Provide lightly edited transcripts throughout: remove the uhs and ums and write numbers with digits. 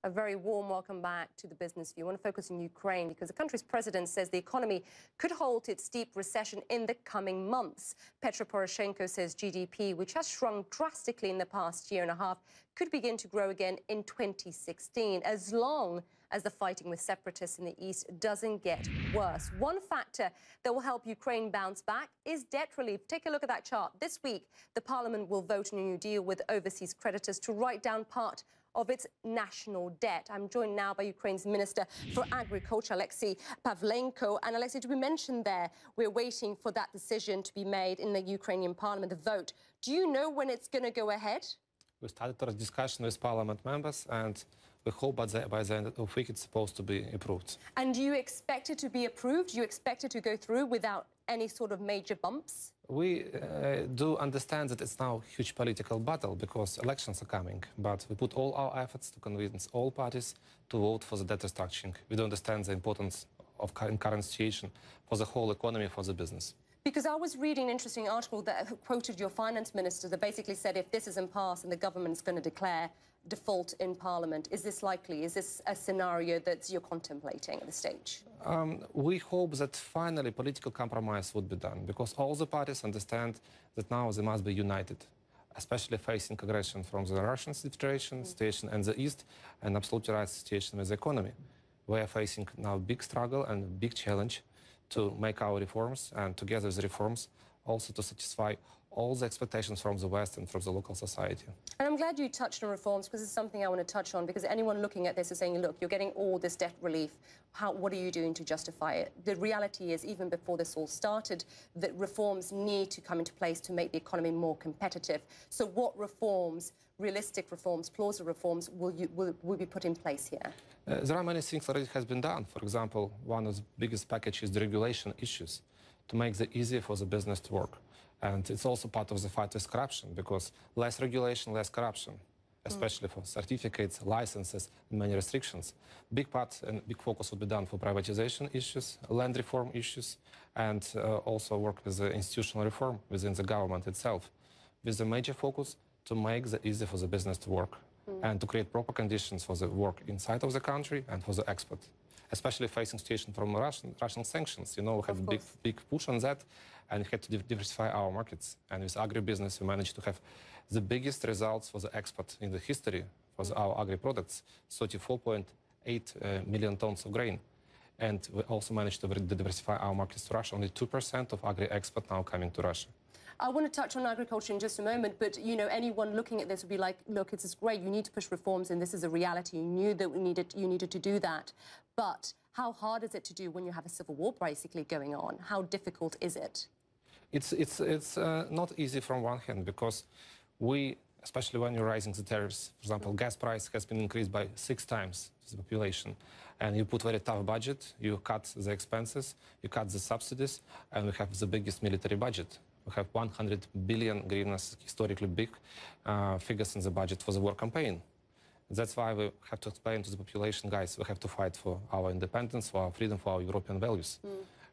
A very warm welcome back to the Business View. I want to focus on Ukraine because the country's president says the economy could halt its deep recession in the coming months. Petro Poroshenko says GDP, which has shrunk drastically in the past year and a half, could begin to grow again in 2016, as long as the fighting with separatists in the east doesn't get worse. One factor that will help Ukraine bounce back is debt relief. Take a look at that chart. This week, the parliament will vote on a new deal with overseas creditors to write down part of its national debt. I'm joined now by Ukraine's Minister for Agriculture, Oleksiy Pavlenko. And Oleksiy, to be mentioned there, we're waiting for that decision to be made in the Ukrainian parliament, the vote. Do you know when it's going to go ahead? We started our discussion with parliament members, and we hope by the end of the week it's supposed to be approved. And do you expect it to be approved? Do you expect it to go through without any sort of major bumps? We do understand that it's now a huge political battle because elections are coming, but we put all our efforts to convince all parties to vote for the debt restructuring. We do understand the importance of current situation for the whole economy, for the business. Because I was reading an interesting article that quoted your finance minister that basically said if this isn't passed and the government is going to declare default in parliament, is this likely? Is this a scenario that you're contemplating at this stage? We hope that finally political compromise would be done because all the parties understand that now they must be united, especially facing aggression from the Russian situation in the east, and absolutely right situation with the economy. We are facing now a big struggle and a big challenge to make our reforms, and together with the reforms, also to satisfy all the expectations from the West and from the local society. And I'm glad you touched on reforms because it's something I want to touch on, because anyone looking at this is saying, look, you're getting all this debt relief. What are you doing to justify it? The reality is, even before this all started, that reforms need to come into place to make the economy more competitive. So what reforms, realistic reforms, plausible reforms, will be put in place here? There are many things already has been done. For example, one of the biggest packages is the regulation issues to make it easier for the business to work. And it's also part of the fight with corruption, because less regulation, less corruption, especially for certificates, licenses, and many restrictions. Big part and big focus would be done for privatization issues, land reform issues, and also work with the institutional reform within the government itself, with a major focus to make it easy for the business to work and to create proper conditions for the work inside of the country and for the export, especially facing situation from Russian sanctions. You know, we have a big push on that, and we had to diversify our markets. And with agribusiness, we managed to have the biggest results for the export in the history for our agri products, 34.8 million tons of grain. And we also managed to diversify our markets to Russia. Only 2% of agri export now coming to Russia. I want to touch on agriculture in just a moment, but, you know, anyone looking at this would be like, look, it's great, you need to push reforms, and this is a reality. You knew that you needed to do that. But how hard is it to do when you have a civil war basically going on? How difficult is it? It's not easy from one hand, because we, especially when you're raising the tariffs, for example, gas price has been increased by 6 times to the population, and you put very tough budget, you cut the expenses, you cut the subsidies, and we have the biggest military budget. We have 100 billion hryvnias, historically big figures in the budget for the war campaign. That's why we have to explain to the population, guys, we have to fight for our independence, for our freedom, for our European values.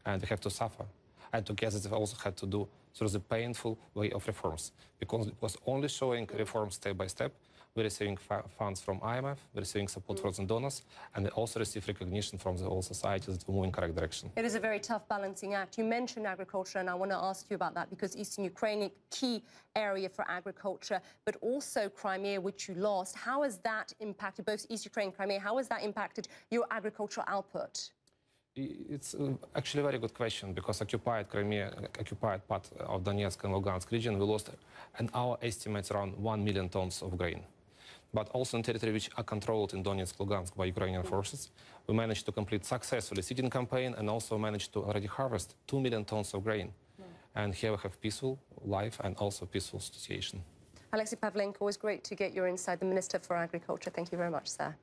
And we have to suffer. And together we also had to do through the painful way of reforms. Because it was only showing reforms step by step. We're receiving funds from IMF, we're receiving support from the donors, and we also receive recognition from the whole society that we move in the correct direction. It is a very tough balancing act. You mentioned agriculture, and I want to ask you about that, because Eastern Ukraine is a key area for agriculture, but also Crimea, which you lost. How has that impacted, both East Ukraine and Crimea, how has that impacted your agricultural output? It's actually a very good question, because occupied Crimea, occupied part of Donetsk and Lugansk region, we lost, and our estimates around 1 million tons of grain. But also in territory which are controlled in Donetsk, Lugansk by Ukrainian forces, we managed to complete successfully seeding campaign and also managed to already harvest 2 million tons of grain. And here we have peaceful life and also peaceful situation. Oleksiy Pavlenko, always great to get your insight, the Minister for Agriculture. Thank you very much, sir.